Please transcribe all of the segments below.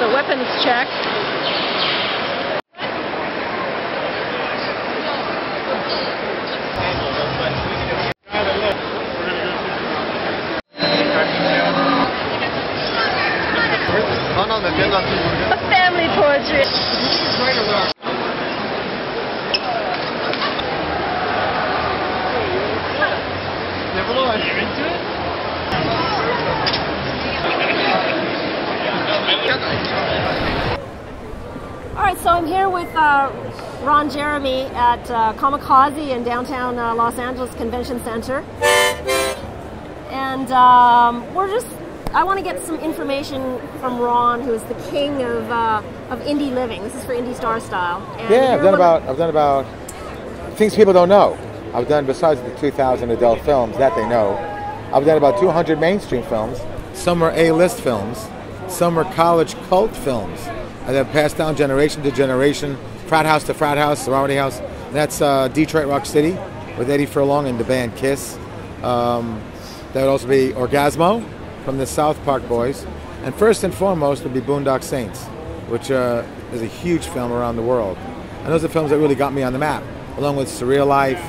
the weapons check. A family portrait. All right, so I'm here with Ron Jeremy at Comikazi in downtown Los Angeles Convention Center, and I want to get some information from Ron, who is the king of indie living. This is for Indie Star Style. And yeah, I've done about things people don't know. I've done, besides the 2,000 adult films that they know, I've done about 200 mainstream films. Some are A-list films. Some are college cult films. And they're passed down generation to generation, frat house to frat house, sorority house. And that's Detroit Rock City with Eddie Furlong and the band Kiss. That would also be Orgasmo from the South Park Boys. And first and foremost would be Boondock Saints, which is a huge film around the world. And those are films that really got me on the map, along with Surreal Life,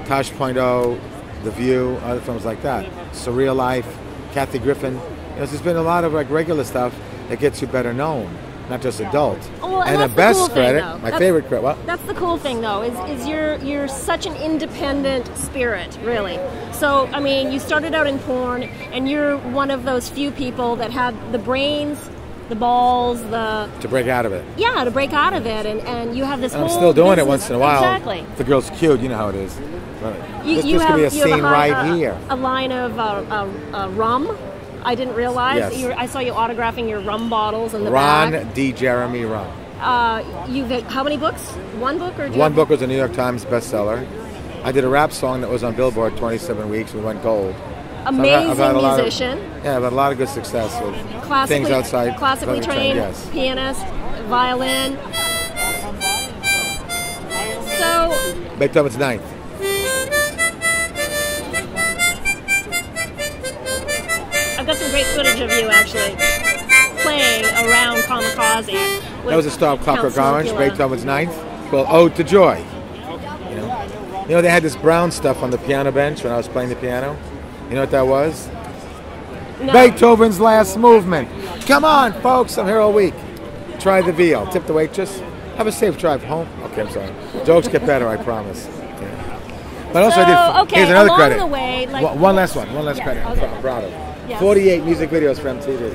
Tosh Point Oh, The View, other films like that. Surreal Life, Kathy Griffin. There's been a lot of like regular stuff that gets you better known, not just adult. Well, and the best cool credit, favorite credit. What? That's the cool thing, though, is you're such an independent spirit, really. So I mean, you started out in porn, and you're one of those few people that had the brains, the balls, to break out of it. Yeah, to break out of it, and you have this. And whole I'm still doing business. it once in a while. Exactly. If the girl's cute, you know how it is. You this could be a scene right here. A line of rum. I didn't realize. Yes. I saw you autographing your rum bottles in the Ron back. D. Jeremy Rum. You've had how many books? One book or two? One book was a New York Times bestseller. I did a rap song that was on Billboard 27 weeks. We went gold. Amazing so musician. I've had a lot of good success with things outside. Classically trained, yes. Pianist, violin. So Beethoven's Ninth. I've got some great footage of you actually playing around Comikazi. That was a Star of Clockwork Orange, Beethoven's Ninth, called Ode to Joy. You know, they had this brown stuff on the piano bench when I was playing the piano. You know what that was? No. Beethoven's Last Movement. Come on, folks, I'm here all week. Try the veal. Tip the waitress. Have a safe drive home. Okay, I'm sorry. Jokes get better, I promise. Yeah. But also I did. Here's another credit. The way, like, one last credit. Okay. I'm proud of. Yes. 48 music videos for MTV.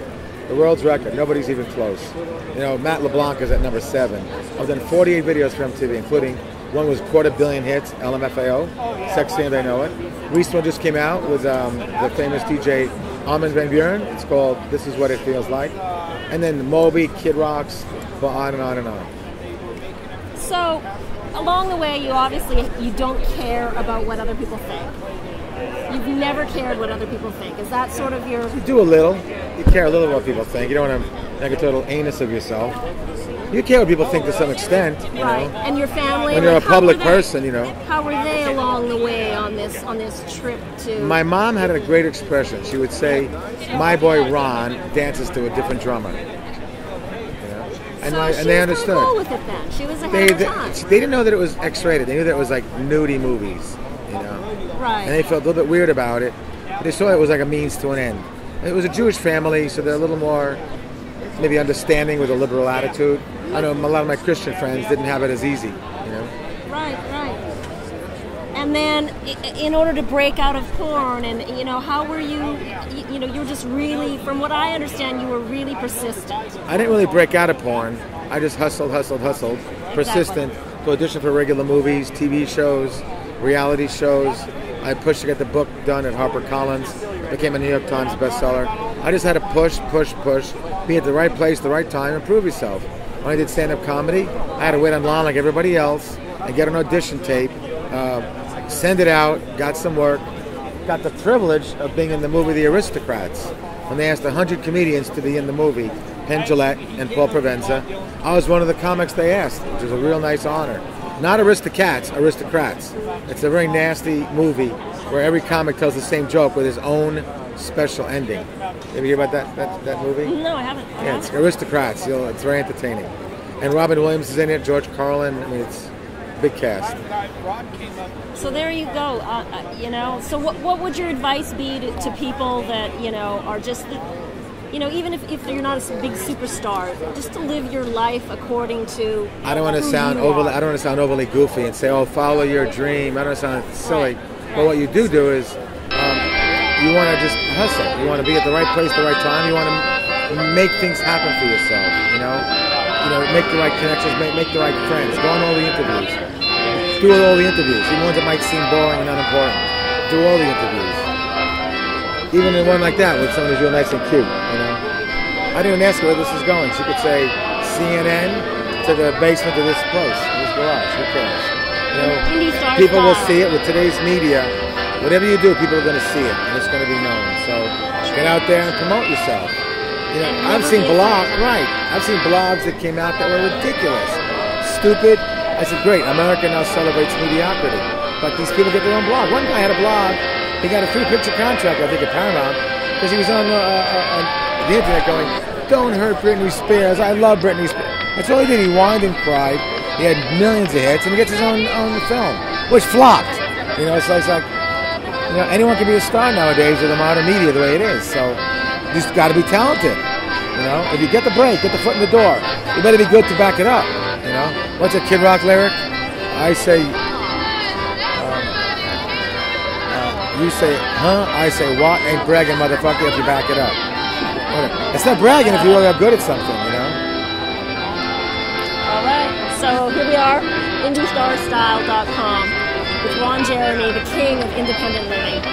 The world's record. Nobody's even close. You know, Matt LeBlanc is at number 7. I've done 48 videos for MTV, including one was 250 million hits, LMFAO, Sexy and They Know It. Recent one just came out with the famous DJ Armin van Buuren. It's called This Is What It Feels Like. And then Moby, Kid Rocks, on and on and on. So, along the way, you don't care about what other people think. You've never cared what other people think. Is that sort of your... You do a little. You care a little what people think. You don't want to make a total anus of yourself. You care what people think to some extent, you right. know. And your family. When you're a public person, you know. How were they along the way on this trip to? My mom had a great expression. She would say, "My boy Ron dances to a different drummer." You know? And they understood. Cool with it then. She was ahead of her time. They didn't know that it was X-rated. They knew that it was like nudie movies, you know. Right. And they felt a little bit weird about it. But they saw it was like a means to an end. It was a Jewish family, so they're a little more maybe understanding with a liberal attitude. I know a lot of my Christian friends didn't have it as easy, you know. Right. And then, in order to break out of porn, and you know, how were you? You know, you were just really, from what I understand, you were really persistent. I didn't really break out of porn. I just hustled, persistent. To audition for regular movies, TV shows, reality shows. I pushed to get the book done at HarperCollins. Became a New York Times bestseller. I just had to push. Be at the right place, the right time, and prove yourself. When I did stand-up comedy, I had to wait online like everybody else and get an audition tape, send it out, got some work, got the privilege of being in the movie The Aristocrats. When they asked 100 comedians to be in the movie, Penn Jillette and Paul Provenza, I was one of the comics they asked, which was a real nice honor. Not Aristocats, Aristocrats. It's a very nasty movie where every comic tells the same joke with his own special ending. You ever hear about that movie? No, I haven't. Yeah, it's Aristocrats. It's very entertaining. And Robin Williams is in it, George Carlin. I mean, it's a big cast. So there you go. You know, so what would your advice be to people that, you know, are just, you know, even if you're not a big superstar, just to live your life according to. I don't want to sound overly goofy and say, "Oh, follow your dream." I don't sound silly. Right. But what you do is, you want to just hustle. You want to be at the right place, the right time. You want to make things happen for yourself. You know, make the right connections, make the right friends. Go on all the interviews. Do all the interviews, even ones that might seem boring and unimportant. Do all the interviews. Even in one like that, with someone who's real nice and cute, you know. I didn't ask her where this is going. She could say CNN to the basement of this place, this garage. Who cares? You know, people will see it with today's media. Whatever you do, people are going to see it, and it's going to be known. So get out there and promote yourself. You know, I've seen blogs that came out that were ridiculous, stupid. I said, great, America now celebrates mediocrity. But these people get their own blog. One guy had a blog. He got a 3-picture contract, I think, at Paramount, because he was on the internet going, "Don't hurt Britney Spears. I love Britney Spears." That's all he did. He whined and cried. He had millions of hits, and he gets his own film, which flopped. You know, so it's like, you know, anyone can be a star nowadays with the modern media the way it is. So you just got to be talented. You know, if you get the break, get the foot in the door, you better be good to back it up. You know, what's a Kid Rock lyric? I say, you say, huh? I say, what? Ain't bragging, motherfucker, if you back it up. It's not bragging if you really are good at something, you know? All right, so here we are, IndieStarStyle.com with Ron Jeremy, the king of independent living.